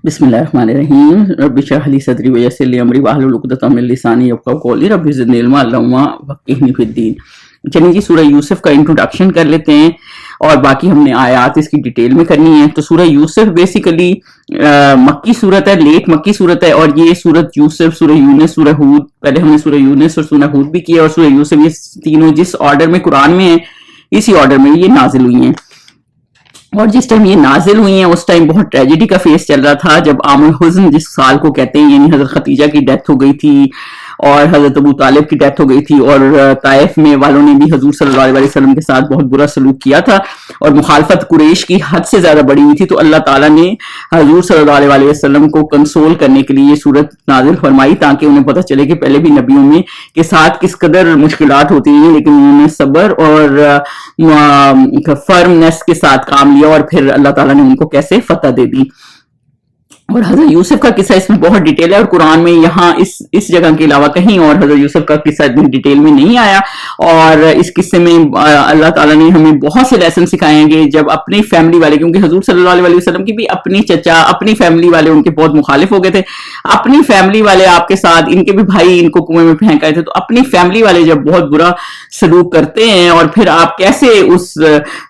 बिस्मिल्लाहिर्रहमानिर्रहीम रब्बि इश्रह ली सदरी वयस्सिर ली अमरी वाहलुल उक़दतम मिन लिसानी यफ़क़हू क़ौली रब्बि ज़िदनी इल्मा अल्लाहुम्मा फ़क़्हिनी फ़िद्दीन। चलिए जी सूरह यूसुफ का इंट्रोडक्शन कर लेते हैं और बाकी हमने आयात इसकी डिटेल में करनी है। तो सूरह यूसुफ बेसिकली मक्की सूरत है, लेट मक्की सूरत है और ये सूरत यूसुफ, सूरह यूनुस, सूरह हूद, पहले हमने सूरह यूनुस और सूरह हूद भी किया और सूरह यूसुफ, ये तीनों जिस ऑर्डर में कुरान में है इसी ऑर्डर में ये नाजिल हुई हैं। और जिस टाइम ये नाजिल हुई हैं उस टाइम बहुत ट्रेजेडी का फेस चल रहा था, जब आमुल हुज़्न जिस साल को कहते हैं, यानी हजरत खतीजा की डेथ हो गई थी और हजरत अबू तालिब की डेथ हो गई थी और ताइफ में वालों ने भी हजूर सल्लल्लाहु अलैहि वसल्लम के साथ बहुत बुरा सलूक किया था और मुखालफत कुरैश की हद से ज्यादा बड़ी हुई थी। तो अल्लाह ताला ने हजूर सल्लल्लाहु अलैहि वसल्लम को कंसोल करने के लिए ये सूरत नाजिल फरमाई ताकि उन्हें पता चले कि पहले भी नबियों में के साथ किस कदर मुश्किलात होती हैं, लेकिन उन्होंने सब्र और फर्मनेस के साथ काम लिया और फिर अल्लाह ताला ने उनको कैसे फतह दे दी। और हजरत यूसुफ का किस्सा इसमें बहुत डिटेल है और कुरान में यहाँ इस जगह के अलावा कहीं और हजरत यूसुफ का किस्सा इतनी डिटेल में नहीं आया। और इस किस्से में अल्लाह ताला ने हमें बहुत से लेसन सिखाए हैं कि जब अपनी फैमिली वाले, क्योंकि हजूर सल्लल्लाहु अलैहि वसल्लम की भी अपनी चचा, अपनी फैमिली वाले उनके बहुत मुखालिफ हो गए थे, अपनी फैमिली वाले आपके साथ, इनके भी भाई इनको कुएं में फेंक आए थे, तो अपनी फैमिली वाले जब बहुत बुरा सलूक करते हैं और फिर आप कैसे उस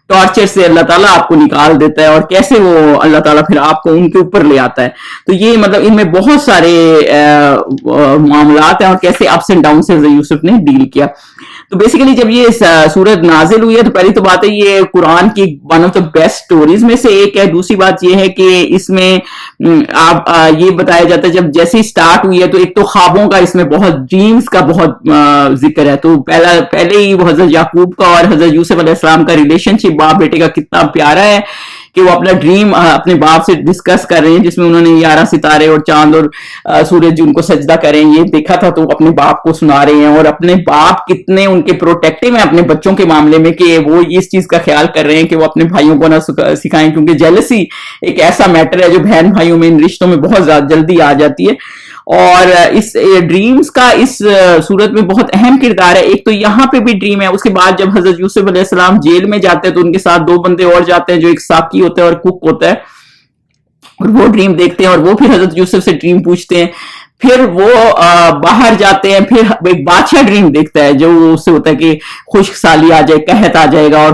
टॉर्चर से अल्लाह ताला आपको निकाल देता है और कैसे वो अल्लाह ताला फिर आपको उनके ऊपर ले आता है। तो ये मतलब इनमें बहुत सारे मामलात हैं और कैसे अप्स एंड डाउन से यूसुफ ने डील किया। तो बेसिकली जब ये सूरत नाजिल हुई है तो पहली तो बात है ये कुरान की one of the best stories में से एक है। दूसरी बात ये है कि इसमें आप ये बताया जाता है, जब जैसे ही स्टार्ट हुई है तो एक तो ख्वाबों का इसमें बहुत, ड्रीम्स का बहुत जिक्र है। तो पहले ही वो हजरत याकूब का और हजरत यूसुफ अलैहिस्सलाम का रिलेशनशिप बाप बेटे का कितना प्यारा है कि वो अपना ड्रीम अपने बाप से डिस्कस कर रहे हैं, जिसमें उन्होंने 11 सितारे और चांद और सूरज उनको सजदा करें ये देखा था, तो अपने बाप को सुना रहे हैं और अपने बाप कितने उनके प्रोटेक्टिव हैं अपने बच्चों के मामले में कि वो इस चीज का ख्याल कर रहे हैं कि वो अपने भाइयों को ना सिखाएं, क्योंकि जेलसी एक ऐसा मैटर है जो बहन भाइयों में इन रिश्तों में बहुत ज्यादा जल्दी आ जाती है। और इस ड्रीम्स का इस सूरत में बहुत अहम किरदार है। एक तो यहाँ पे भी ड्रीम है, उसके बाद जब हजरत यूसुफ अलैहिस्सलाम जेल में जाते हैं तो उनके साथ 2 बंदे और जाते हैं जो एक साकी होता है और कुक होता है, और वो ड्रीम देखते हैं और वो फिर हजरत यूसुफ से ड्रीम पूछते हैं। फिर वो बाहर जाते हैं, फिर एक बादशाह ड्रीम देखता है जो उससे होता है कि खुशहाली आ जाए, कहत आ जाएगा और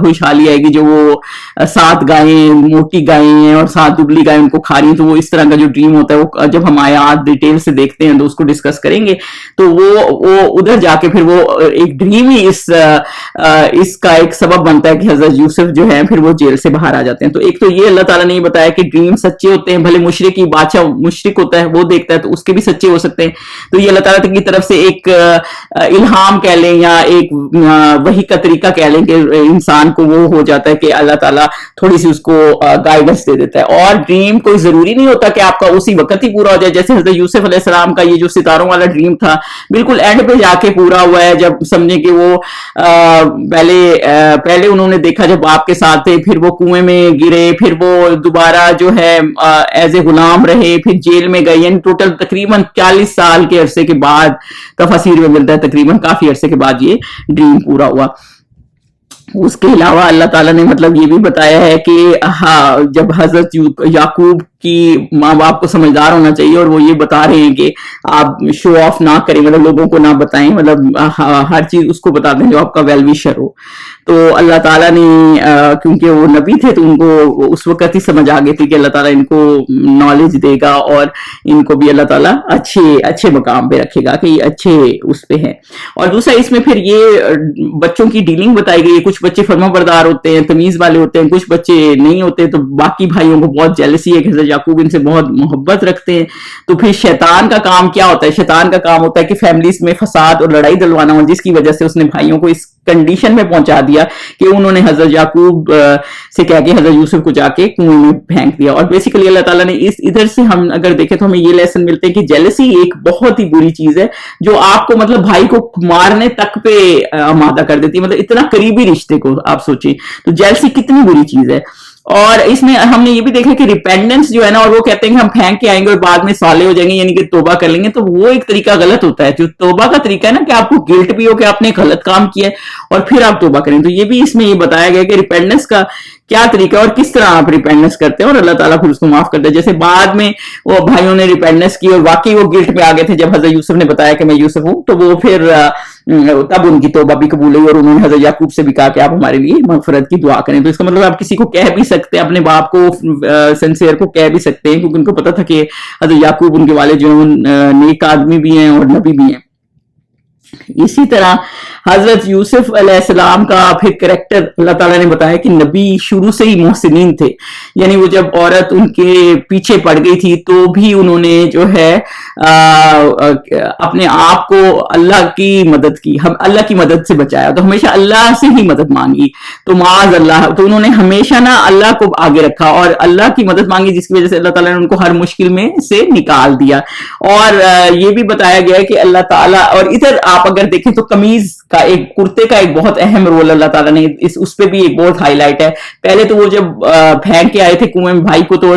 खुशहाली आएगी, जो वो 7 गायें, मोटी गायें हैं और 7 दुबली गायें उनको खा रही हैं। तो वो इस तरह का जो ड्रीम होता है वो जब हम आयात डिटेल से देखते हैं तो उसको डिस्कस करेंगे। तो वो उधर जाके फिर वो एक ड्रीम ही इसका एक सबब बनता है कि हजरत यूसुफ जो है फिर वो जेल से बाहर आ जाते हैं। तो एक तो ये अल्लाह ताला ने ये बताया कि ड्रीम सच्चे होते हैं, भले मुशरिक की बादशाह मुशरिक होता है वो देखता है तो उसके भी सच्चे हो सकते हैं। तो ये अल्लाह ताला की तरफ से एक इल्हाम कह लें या एक वही का तरीका कह लें कि इंसान को वो हो जाता है कि अल्लाह ताला थोड़ी सी उसको गाइडेंस दे देता है। और ड्रीम कोई जरूरी नहीं होता कि आपका उसी वक्त ही पूरा हो जाए। जैसे हजरत यूसुफ अलैहिस्सलाम का ये जो सितारों वाला ड्रीम था बिल्कुल एंड पे जाके पूरा हुआ है, जब समझे कि वो पहले उन्होंने देखा जब आपके साथ थे, फिर वो कुएं में गिरे, फिर वो दोबारा जो है एज ए गुलाम रहे, फिर जेल में गए, यानी टोटल तकरीबन 40 साल के अरसे के बाद तफसीर में मिलता है, तकरीबन काफी अरसे के बाद ये ड्रीम पूरा हुआ। उसके अलावा अल्लाह ताला ने मतलब ये भी बताया है कि हाँ, जब हजरत याकूब कि माँ बाप को समझदार होना चाहिए और वो ये बता रहे हैं कि आप शो ऑफ ना करें, मतलब लोगों को ना बताएं, मतलब हर चीज उसको बता दें जो आपका वेल विशर हो। तो अल्लाह ताला ने क्योंकि वो नबी थे तो उनको उस वक्त ही समझ आ गई थी कि अल्लाह ताला इनको नॉलेज देगा और इनको भी अल्लाह ताला अच्छे मकाम पे रखेगा कि अच्छे उस पे है। और दूसरा इसमें फिर ये बच्चों की डीलिंग बताई गई है। कुछ बच्चे फर्माबरदार होते हैं, तमीज वाले होते हैं, कुछ बच्चे नहीं होते, तो बाकी भाइयों को बहुत जेलसी है कि याकूब इनसे बहुत मोहब्बत रखते हैं। तो फिर शैतान का काम क्या होता है? शैतान का काम होता है कि फैमिलीज में फसाद और लड़ाई दिलवाना हो, जिसकी वजह से उसने भाइयों को इस कंडीशन में पहुंचा दिया कि उन्होंने हजरत याकूब से कह के हजरत यूसुफ को जाके कुएं में फेंक दिया। और बेसिकली अल्लाह ताला ने इधर से हम अगर देखें तो हमें ये लेसन मिलते हैं कि जेलसी एक बहुत ही बुरी चीज है जो आपको मतलब भाई को मारने तक पे आमादा कर देती है, मतलब इतना करीबी रिश्ते को आप सोचिए। तो जेलसी कितनी बुरी चीज है। اور اس میں ہم نے یہ بھی دیکھا کہ ریپینڈنس جو ہے نا، اور وہ کہتے ہیں کہ ہم پھینک کے آئیں گے اور بعد میں صالح ہو جائیں گے، یعنی کہ توبہ کر لیں گے، تو وہ ایک طریقہ غلط ہوتا ہے. جو توبہ کا طریقہ ہے نا کہ آپ کو گلٹ بھی ہو کہ آپ نے ایک غلط کام کیا ہے اور پھر آپ توبہ کریں، تو یہ بھی اس میں یہ بتایا گیا کہ ریپینڈنس کا کیا طریقہ ہے اور کس طرح آپ ریپینڈنس کرتے ہیں اور اللہ تعالیٰ پھر اس کو معاف کرتا ہے. جیسے بعد میں وہ بھائیوں نے ریپینڈنس کی اور واقعی وہ گلٹ میں آگے تھے جب حضرت یوسف نے بتایا کہ میں یوسف ہوں، تو وہ پھر تب ان کی توبہ بھی قبول ہوئی اور انہوں نے حضرت یعقوب سے بھی کہا کہ آپ ہمارے لیے مغفرت کی دعا کریں. تو اس کا مطلب آپ کسی کو کہہ بھی سکتے ہیں، اپنے باپ کو سنسیئر کو کہہ بھی سکتے ہیں، کیونکہ ان کو پتا تھا کہ حضرت یعقوب ان کے والد جو ہیں نیک آدمی بھی ہیں اور نبی بھی ہیں. اسی طرح حضرت یوسف علیہ السلام کا پھر کریکٹر اللہ تعالیٰ نے بتایا کہ نبی شروع سے ہی محسنین تھے، یعنی وہ جب عورت ان کے پیچھے پڑ گئی تھی تو بھی انہوں نے جو ہے اپنے آپ کو اللہ کی مدد کی، اللہ کی مدد سے بچایا، تو ہمیشہ اللہ سے ہی مدد مانگی. تو معاذ اللہ، تو انہوں نے ہمیشہ نا اللہ کو آگے رکھا اور اللہ کی مدد مانگی، جس کی وجہ سے اللہ تعالیٰ نے ان کو ہر مشکل میں سے نکال دیا. اور یہ بھی بتایا گیا ہے کہ اللہ تعالیٰ، اور ادھر آپ اگر دیکھیں تو قمیض کا ایک کرتے کا ایک بہت اہم رول اللہ تعالیٰ نے اس پہ بھی ایک بہت ہائی لائٹ ہے. پہلے تو وہ جب پھینک کے آئے تھے کنویں میں بھائی کو تو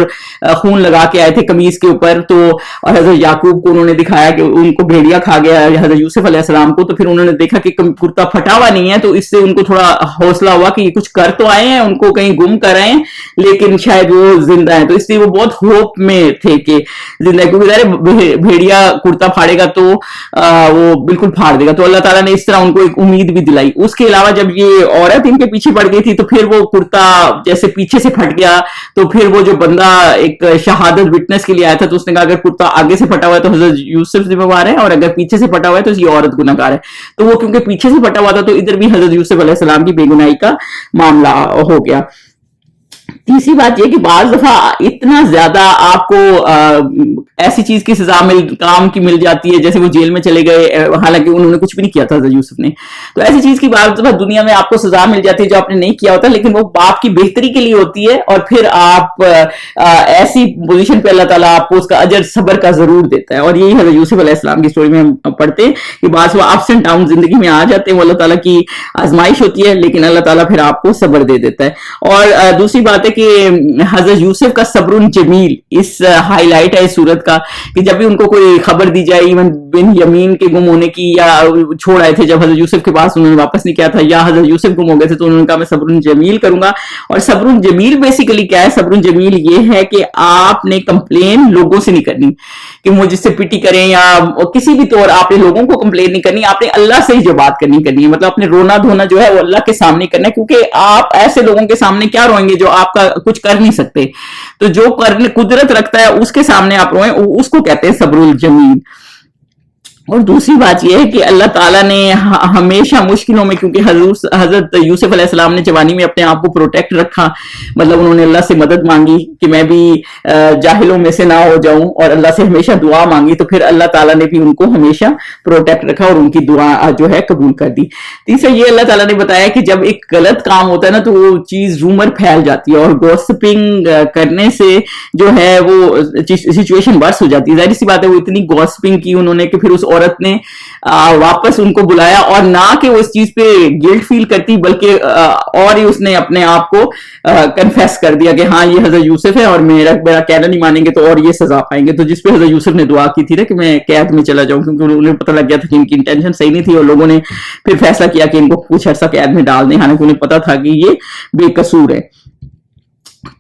خون لگا کے آئے تھے قمیض کے اوپر، تو اور حضرت یعقوب کو انہوں نے دکھایا کہ ان کو بھیڑیا کھا گیا حضرت یوسف علیہ السلام کو، تو پھر انہوں نے دیکھا کہ کرتا پھٹا ہوا نہیں ہے، تو اس سے ان کو تھوڑا حوصلہ ہوا کہ یہ کچھ کر تو آئے ہیں، ان کو کہیں گم کر آئے ہیں لیکن شاید وہ زندہ ہیں، تو اس لیے وہ بہت ہوپ میں تھے کہ زندہ ہے، کیونکہ بھیڑیا کرتا پھاڑے گا تو وہ بالکل پھاڑ دے گا. تو اللہ تعالیٰ نے اس طرح ان کو ایک امید بھی دلائی. اس کے علاوہ جب یہ عورت ان کے پیچھے پڑ گئی تھی تو پھر وہ کرتا جیسے پیچھے سے پھٹ گیا، تو پھر وہ جو بندہ ایک شہادت وٹنس کے لیے آیا تھا تو اس نے کہا اگر کرتا آگے سے پھٹا ہوا ہے تو حضرت یوسف ذمہ وار ہے، اور اگر پیچھے سے پھٹا ہوا ہے تو یہ عورت گناہ گار ہے. تو وہ کیونکہ پیچھے سے پھٹا ہوا تھا تو ادھر بھی حضرت یوسف علیہ السلام کی بے گناہی کا معاملہ ہو گیا. تیسری بات یہ کہ بعض دفعہ اتنا زیادہ آپ کو ایسی چیز کی سزا کام کی مل جاتی ہے، جیسے وہ جیل میں چلے گئے حالانکہ انہوں نے کچھ بھی نہیں کیا تھا حضرت یوسف نے، تو ایسی چیز کی بعض دفعہ دنیا میں آپ کو سزا مل جاتی ہے جو آپ نے نہیں کیا ہوتا، لیکن وہ باپ کی بہتری کے لیے ہوتی ہے، اور پھر آپ ایسی پوزیشن پہ اللہ تعالیٰ آپ کو اس کا اجر صبر کا ضرور دیتا ہے. اور یہی حضرت یوسف علیہ السلام کی سٹوری میں ہم پڑھتے ہیں کہ بعض وہ اپس اینڈ ڈاؤن زندگی میں آ جاتے ہیں، وہ اللہ تعالیٰ کی آزمائش ہوتی ہے، لیکن اللہ تعالیٰ پھر آپ کو صبر دے دیتا ہے. اور دوسری بات ہے کہ حضرت یوسف کا صبر جمیل اس ہائی لائٹ ہے اس صورت کا، کہ جب بھی ان کو کوئی خبر دی جائے ایون بن یمین کے گم ہونے کی، یا چھوڑ آئے تھے جب حضرت یوسف کے پاس انہوں نے واپس نہیں کیا تھا، یا حضرت یوسف گم ہو گئے تھے تو انہوں نے کہا میں صبر جمیل کروں گا. اور صبر جمیل بیسیکلی کیا ہے؟ صبر جمیل یہ ہے کہ آپ نے کمپلین لوگوں سے نہیں کرنی کہ مجھ سے پٹی کریں، یا کسی بھی طور آپ نے لوگوں کو کمپلین نہیں کرنی، آپ نے اللہ سے ہی جو بات کرنی ہے، مطلب اپنے رونا دھونا جو ہے وہ اللہ کے سامنے کرنا ہے، کیونکہ آپ ایسے لوگوں کے سامنے کیا روئیں گے جو آپ کا کچھ کر نہیں سکتے. تو جو کرنے قدرت رکھتا ہے اس کے سامنے آپ روئیں، اس کو کہتے ہیں صبر الجمیل. اور دوسری بات یہ ہے کہ اللہ تعالیٰ نے ہمیشہ مشکلوں میں، کیونکہ حضرت یوسف علیہ السلام نے جوانی میں اپنے آپ کو پروٹیکٹ رکھا، مطلب انہوں نے اللہ سے مدد مانگی کہ میں بھی جاہلوں میں سے نہ ہو جاؤں، اور اللہ سے ہمیشہ دعا مانگی، تو پھر اللہ تعالیٰ نے بھی ان کو ہمیشہ پروٹیکٹ رکھا اور ان کی دعا جو ہے قبول کر دی. تیسرا یہ اللہ تعالیٰ نے بتایا کہ جب ایک غلط کام ہوتا ہے نا تو وہ چیز رومر پھیل جاتی ہے، اور گوسپنگ کرنے سے جو ہے وہ سچویشن ورس ہو جاتی ہے. ظاہر سی بات ہے وہ اتنی گوسپنگ کی انہوں نے کہ پھر اس عورت نے واپس ان کو بلایا، اور نہ کہ وہ اس چیز پہ گلٹ فیل کرتی، بلکہ اور ہی اس نے اپنے آپ کو کنفیس کر دیا کہ ہاں یہ حضرت یوسف ہے اور میرا کہنا نہیں مانیں گے تو اور یہ سزا پائیں گے. تو جس پہ حضرت یوسف نے دعا کی تھی نا کہ میں قید میں چلا جاؤں، کیونکہ انہیں پتہ لگ گیا تھا کہ ان کی انٹینشن صحیح نہیں تھی، اور لوگوں نے پھر فیصلہ کیا کہ ان کو کچھ عرصہ قید میں ڈال دیں، حالانکہ انہیں پتا تھا کہ یہ بے قصور ہے.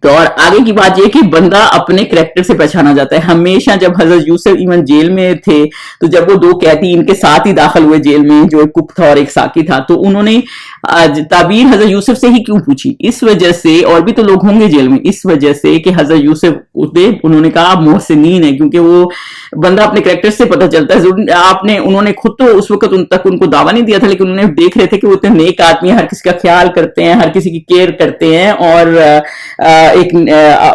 تو اور آگے کی بات یہ کہ بندہ اپنے کریکٹر سے پہچانا جاتا ہے. ہمیشہ جب حضرت یوسف ایون جیل میں تھے تو جب وہ دو قیدی ان کے ساتھ ہی داخل ہوئے جیل میں، جو ایک کک تھا اور ایک ساقی تھا، تو انہوں نے تعبیر حضرت یوسف سے ہی کیوں پوچھی؟ اس وجہ سے، اور بھی تو لوگ ہوں گے جیل میں، اس وجہ سے کہ حضرت یوسف انہوں نے کہا محسنین ہے، کیونکہ وہ بندہ اپنے کریکٹر سے پتہ چلتا ہے. انہوں نے خود تو اس وقت ان کو دعویٰ نہیں دیا تھا، لیکن انہوں نے دیکھ رہے تھے کہ وہ اتنے نیک آدمی ہیں، ہر کسی کا خیال کرتے ہیں، ہر کسی کی کیئر کرتے ہیں، اور ایک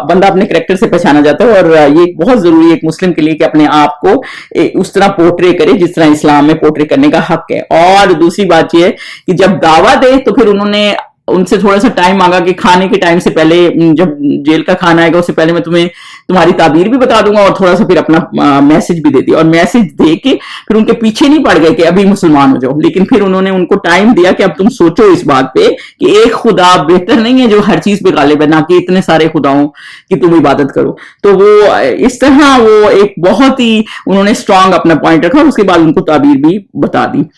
بندہ اپنے کریکٹر سے پہچانا جاتا ہے. اور یہ بہت ضروری ہے ایک مسلم کے لیے کہ اپنے آپ کو اس طرح پورٹرے کرے جس طرح اسلام میں پورٹرے کرنے کا حق ہے. اور دوسری بات یہ ہے کہ جب دعویٰ دے تو پھر انہوں نے उनसे थोड़ा सा टाइम मांगा कि खाने के टाइम से पहले, जब जेल का खाना आएगा उससे पहले मैं तुम्हें तुम्हारी ताबीर भी बता दूंगा और थोड़ा सा फिर अपना मैसेज भी दे दिया, और मैसेज दे के फिर उनके पीछे नहीं पड़ गए कि अभी मुसलमान हो जाओ, लेकिन फिर उन्होंने उनको टाइम दिया कि अब तुम सोचो इस बात पे कि एक खुदा बेहतर नहीं है जो हर चीज पे गालिब है, ना कि इतने सारे खुदाओं की तुम इबादत करो। तो वो इस तरह वो एक बहुत ही उन्होंने स्ट्रांग अपना पॉइंट रखा, उसके बाद उनको ताबीर भी बता दी।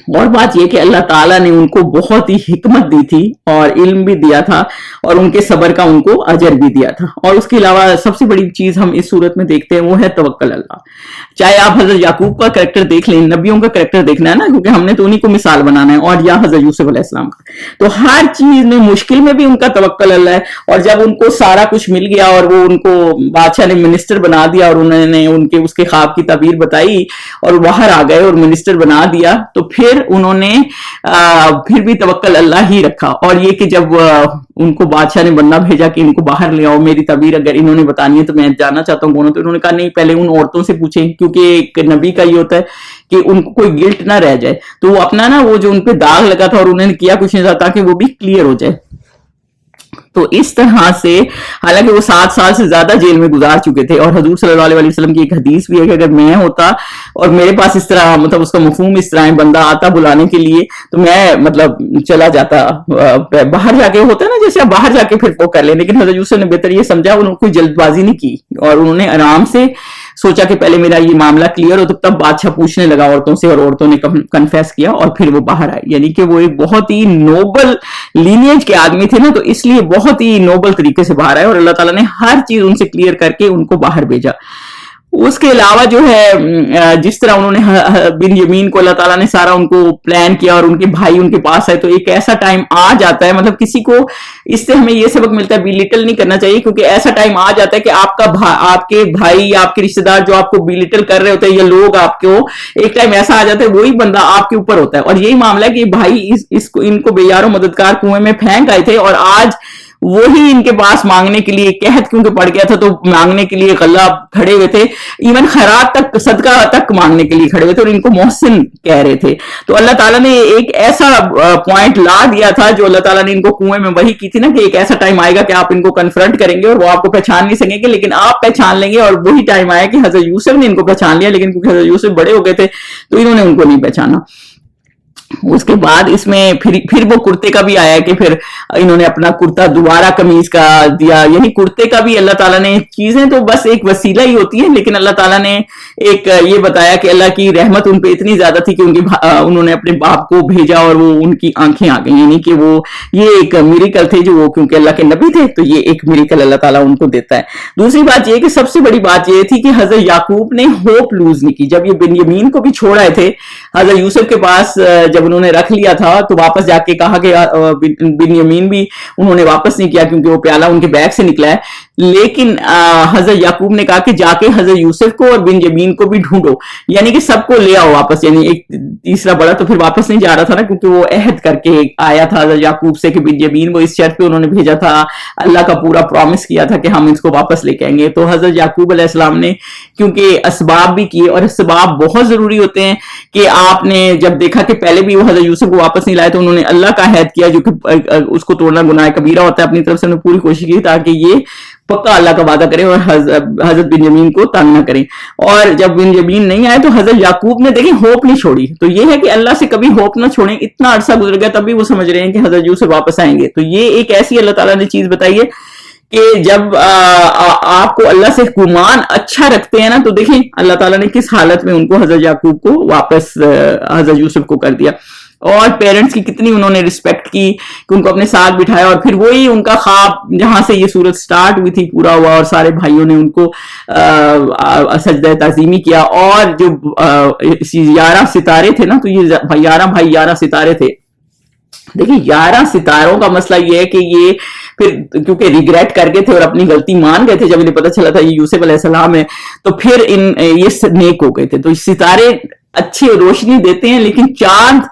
और बात यह कि अल्लाह ताला ने उनको बहुत ही हिकमत दी थी और इल्म भी दिया था और उनके सबर का उनको अजर भी दिया था। और उसके अलावा सबसे बड़ी चीज हम इस सूरत में देखते हैं वो है तवक्कल अल्लाह। चाहे आप हजरत याकूब का कैरेक्टर देख लें, नबियों का कैरेक्टर देखना है ना, क्योंकि हमने तो उन्हीं को मिसाल बनाना है, और या हजरत यूसुफ अलैहिस्सलाम का, तो हर चीज में मुश्किल में भी उनका तवक्कल अल्लाह है। और जब उनको सारा कुछ मिल गया और वो उनको बादशाह ने मिनिस्टर बना दिया और उन्होंने उनके उसके ख्वाब की ताबीर बताई और बाहर आ गए और मिनिस्टर बना दिया, तो फिर उन्होंने फिर भी तवक्कल अल्लाह ही रखा। और ये कि जब उनको बादशाह ने बंदा भेजा कि इनको बाहर ले आओ, मेरी ताबीर अगर इन्होंने बतानी है तो मैं जानना चाहता हूँ कौन, तो उन्होंने कहा नहीं, पहले उन औरतों से पूछें, क्योंकि एक नबी का ये होता है कि उनको कोई गिल्ट ना रह जाए। तो वो अपना ना वो जो उनपे दाग लगा था और उन्होंने किया कुछ नहीं था, ताकि वो भी क्लियर हो जाए। तो इस तरह से, हालांकि वो 7 साल से ज्यादा जेल में गुजार चुके थे, और हजूर सल्लल्लाहु अलैहि वसल्लम की एक हदीस भी है कि अगर मैं होता और मेरे पास इस तरह, मतलब उसका मफहूम इस तरह बंदा आता बुलाने के लिए, तो मैं मतलब चला जाता बाहर जाके, होता है ना जैसे आप बाहर जाके फिर वो कर ले। लेकिन हजरत यूसुफ ने बेहतर ये समझा, उन्होंने कोई जल्दबाजी नहीं की और उन्होंने आराम से सोचा कि पहले मेरा ये मामला क्लियर हो, तो तब बादशाह पूछने लगा औरतों से, और औरतों ने कन्फेस किया और फिर वो बाहर आए। यानी कि वो एक बहुत ही नोबल लीनियज के आदमी थे ना, तो इसलिए बहुत ही नोबल तरीके से बाहर आए और अल्लाह ताला ने हर चीज उनसे क्लियर करके उनको बाहर भेजा। उसके अलावा जो है, जिस तरह उन्होंने बिन यमीन को अल्लाह ताला ने सारा उनको प्लान किया और उनके भाई उनके पास आए, तो एक ऐसा टाइम आ जाता है, मतलब किसी को इससे हमें ये सबक मिलता है, बिलिटल नहीं करना चाहिए, क्योंकि ऐसा टाइम आ जाता है कि आपके भाई, आपके रिश्तेदार जो आपको बिलिटल कर रहे होते हैं, या लोग आपको, एक टाइम ऐसा आ जाता है वही बंदा आपके ऊपर होता है। और यही मामला है कि भाई इसको इनको बेयारो मददगार कुएं में फेंक आए थे, और आज वही इनके पास मांगने के लिए, कहत क्योंकि पड़ गया था तो मांगने के लिए गल्ला खड़े हुए थे, इवन खैरात तक, सदका तक मांगने के लिए खड़े हुए थे, और इनको मोहसिन कह रहे थे। तो अल्लाह ताला ने एक ऐसा पॉइंट ला दिया था, जो अल्लाह ताला ने इनको कुएं में वही की थी ना, कि एक ऐसा टाइम आएगा कि आप इनको कन्फ्रंट करेंगे और वो आपको पहचान नहीं सकेंगे, लेकिन आप पहचान लेंगे। और वही टाइम आया कि हजरत यूसुफ ने इनको पहचान लिया, लेकिन क्योंकि हजरत यूसुफ बड़े हो गए थे तो इन्होंने उनको नहीं पहचाना। उसके बाद इसमें फिर वो कुर्ते का भी आया कि फिर इन्होंने अपना कुर्ता दोबारा कमीज का दिया। यानी कुर्ते का भी अल्लाह ताला ने, चीजें तो बस एक वसीला ही होती है, लेकिन अल्लाह ताला ने एक ये बताया कि अल्लाह की रहमत उन पे इतनी ज्यादा थी कि उन्होंने अपने बाप को भेजा और वो उनकी आंखें आ गई। यानी कि वो ये एक मिरेकल थे, जो वो क्योंकि अल्लाह के नबी थे, तो ये एक मिरेकल अल्लाह ताला उनको देता है। दूसरी बात ये कि सबसे बड़ी बात ये थी कि हजरत याकूब ने होप लूज नहीं की। जब ये बिन्यामीन को भी छोड़ आए थे हजरत यूसुफ के पास, जब उन्होंने रख लिया था, तो वापस जाके कहा कि बिन्यामीन भी उन्होंने वापस नहीं किया, क्योंकि वो प्याला उनके बैग से निकला है। लेकिन हजरत याकूब ने कहा कि जाके हजरत यूसुफ को और बिन्यामीन को भी ढूंढो, यानी कि सबको ले आओ वापस। यानी एक तीसरा बड़ा तो फिर वापस नहीं जा रहा था ना, क्योंकि वो अहद करके आया था हजरत याकूब से कि बिन्यामीन, वो इस शर्त पे उन्होंने भेजा था, अल्लाह का पूरा प्रॉमिस किया था कि हम इसको वापस लेके आएंगे। तो हजरत याकूब अलैहिस्सलाम ने क्योंकि असबाब भी किए, और असबाब बहुत जरूरी होते हैं, कि आपने जब देखा कि पहले भी वो हजरत यूसुफ को वापस नहीं लाए, तो उन्होंने अल्लाह का अहद किया, जो कि उसको तोड़ना गुनाह कबीरा होता है। अपनी तरफ से उन्होंने पूरी कोशिश की ताकि ये पक्का अल्लाह का वादा करें और हजरत बिन्यामीन को तंग ना करें। और जब बिन्यामीन नहीं आए तो हजरत याकूब ने देखिए होप नहीं छोड़ी। तो ये है कि अल्लाह से कभी होप ना छोड़ें। इतना अरसा गुजर गया तब भी वो समझ रहे हैं कि हजरत यूसुफ वापस आएंगे। तो ये एक ऐसी अल्लाह ताला ने चीज बताई है कि जब आपको अल्लाह से गुमान अच्छा रखते हैं ना, तो देखें अल्लाह ताला ने किस हालत में उनको हजरत याकूब को वापस हजरत यूसुफ को कर दिया। और पेरेंट्स की कितनी उन्होंने रिस्पेक्ट की कि उनको अपने साथ बिठाया, और फिर वही उनका ख्वाब जहां से ये सूरत स्टार्ट हुई थी पूरा हुआ, और सारे भाइयों ने उनको सजदा ताज़ीमी किया। और जो 11 सितारे थे ना, तो ये 11 भाई 11 सितारे थे। देखिए 11 सितारों का मसला ये है कि ये फिर क्योंकि रिग्रेट कर गए थे और अपनी गलती मान गए थे, जब इन्हें पता चला था ये यूसुफ अलैहिस्सलाम है, तो फिर ये नेक हो गए थे। तो सितारे अच्छी रोशनी देते हैं, लेकिन चांद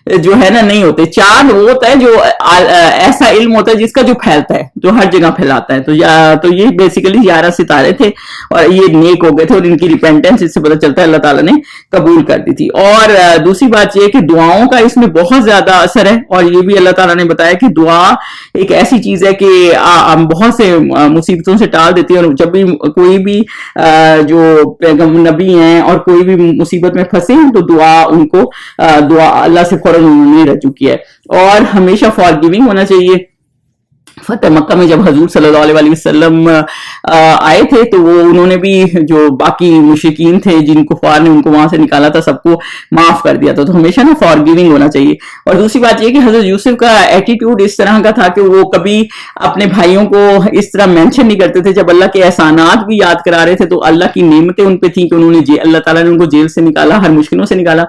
جو ہے نا نہیں ہوتے. چاند وہ ہوتا ہے جو ایسا علم ہوتا ہے جس کا جو پھیلتا ہے, جو ہر جگہ پھیلاتا ہے. تو یہ بیسیکلی 11 ستارے تھے اور یہ نیک ہو گئے تھے, اور ان کی ریپینٹنس اس سے پتہ چلتا ہے اللہ تعالیٰ نے قبول کر دی تھی. اور دوسری بات یہ کہ دعاؤں کا اس میں بہت زیادہ اثر ہے, اور یہ بھی اللہ تعالیٰ نے بتایا کہ دعا ایک ایسی چیز ہے کہ بہت سے مصیبتوں سے ٹال دیتی ہے, اور جب بھی کوئی بھی جو پیغمبر نبی ہیں اور کوئی بھی مصیبت میں پھنسے ہیں تو دعا ان کو دعا اللہ سے فوراً انہوں نے رجوع کیا ہے. اور ہمیشہ فارگیونگ ہونا چاہیے. فتح مکہ میں جب حضور صلی اللہ علیہ وسلم آئے تھے تو وہ انہوں نے بھی جو باقی مشرکین تھے جن کفار نے ان کو وہاں سے نکالا تھا سب کو معاف کر دیا تھا. تو ہمیشہ نا فارگیونگ ہونا چاہیے. اور دوسری بات یہ کہ حضرت یوسف کا ایٹیٹیوڈ اس طرح کا تھا کہ وہ کبھی اپنے بھائیوں کو اس طرح مینشن نہیں کرتے تھے. جب اللہ کے احسانات بھی یاد کرا رہے تھے تو اللہ کی نعمتیں ان پہ تھیں کہ انہوں نے اللہ تعالیٰ نے ان کو جیل سے نکالا, ہر مشکلوں سے نکالا,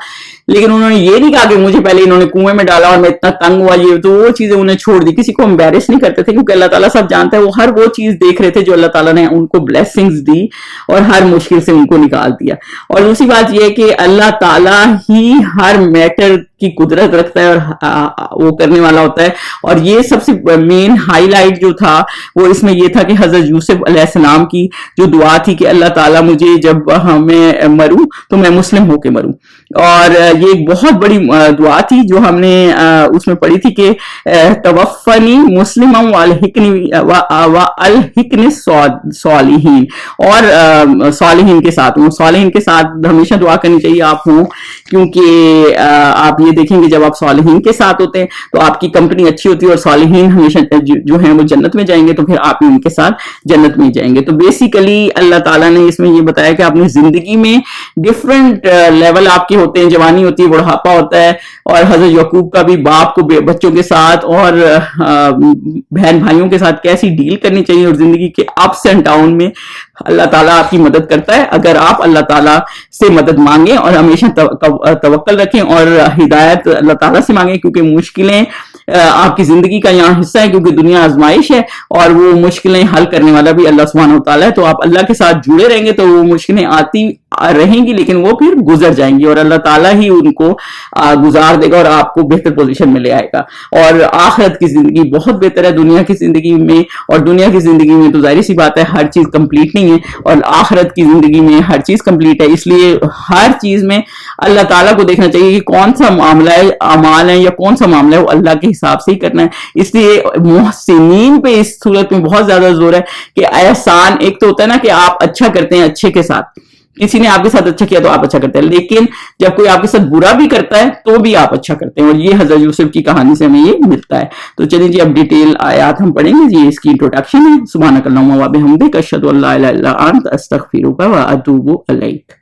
لیکن انہوں نے یہ نہیں کہا کہ مجھے پہلے انہوں نے کنویں میں ڈالا اور میں اتنا تنگ ہوا. یہ تو وہ چیزیں انہیں چھوڑ دی, کسی کو امبیرس نہیں کرتے تھے کیونکہ اللہ تعالیٰ سب جانتا ہے. وہ ہر وہ چیز دیکھ رہے تھے جو اللہ تعالیٰ نے ان کو بلیسنگز دی اور ہر مشکل سے ان کو نکال دیا. اور دوسری بات یہ کہ اللہ تعالیٰ ہی ہر میٹر کی قدرت رکھتا ہے اور وہ کرنے والا ہوتا ہے. اور یہ سب سے مین ہائی لائٹ جو تھا وہ اس میں یہ تھا کہ حضرت یوسف علیہ السلام کی جو دعا تھی کہ اللہ تعالیٰ مجھے جب میں مروں تو میں مسلم ہو کے مروں. اور یہ ایک بہت بڑی دعا تھی جو ہم نے اس میں پڑھی تھی کہ توفنی مسلما والحقنی صالحین, اور صالحین کے ساتھ ہوں. صالحین کے ساتھ ہمیشہ دعا کرنی چاہیے آپ ہوں, کیونکہ آپ یہ دیکھیں گے جب آپ صالحین کے ساتھ ہوتے ہیں تو آپ کی کمپنی اچھی ہوتی ہے, اور صالحین ہمیشہ جو ہیں وہ جنت میں جائیں گے تو پھر آپ بھی ان کے ساتھ جنت میں جائیں گے. تو بیسیکلی اللہ تعالیٰ نے اس میں یہ بتایا کہ اپنی زندگی میں ڈفرنٹ لیول آپ کے ہوتے ہیں, جوانی ہوتی ہے, بڑھاپا ہوتا ہے, اور حضرت یعقوب کا بھی باپ کو بچوں کے ساتھ اور بہن بھائیوں کے ساتھ کیسی ڈیل کرنی چاہیے, اور زندگی کے اپس اینڈ ڈاؤن میں اللہ تعالیٰ آپ کی مدد کرتا ہے اگر آپ اللہ تعالیٰ سے مدد مانگیں اور ہمیشہ توکل رکھیں اور ہدایت اللہ تعالیٰ سے مانگیں, کیونکہ مشکلیں آپ کی زندگی کا یہاں حصہ ہے, کیونکہ دنیا آزمائش ہے اور وہ مشکلیں حل کرنے والا بھی اللہ سبحانہ وتعالیٰ ہے. تو آپ اللہ کے ساتھ جڑے رہیں گے تو وہ مشکلیں آتی رہیں گی لیکن وہ پھر گزر جائیں گی, اور اللہ تعالیٰ ہی ان کو گزار دے گا اور آپ کو بہتر پوزیشن میں لے آئے گا. اور آخرت کی زندگی بہت بہتر ہے دنیا کی زندگی میں, اور دنیا کی زندگی میں تو ظاہر سی بات ہے ہر چیز کمپلیٹ نہیں ہے, اور آخرت کی زندگی میں ہر چیز کمپلیٹ ہے. اس لیے ہر چیز میں اللہ تعالیٰ کو دیکھنا چاہیے کہ کون سا معاملہ ہے, اعمال ہے یا کون سا معاملہ ہے وہ اللہ کے حساب سے ہی کرنا ہے. اس لیے محسنین پہ اس صورت میں بہت زیادہ زور ہے کہ احسان ایک تو ہوتا ہے نا کہ آپ اچھا کرتے ہیں اچھے کے ساتھ, کسی نے آپ کے ساتھ اچھا کیا تو آپ اچھا کرتے ہیں, لیکن جب کوئی آپ کے ساتھ برا بھی کرتا ہے تو بھی آپ اچھا کرتے ہیں, اور یہ حضرت یوسف کی کہانی سے ہمیں یہ ملتا ہے. تو چلیے جی اب ڈیٹیل آیات ہم پڑھیں گے جی, اس کی انٹروڈکشن ہے. سبحانک اللہم و بحمدک اشہد ان لا الہ الا انت استغفرک و اتوب الیک.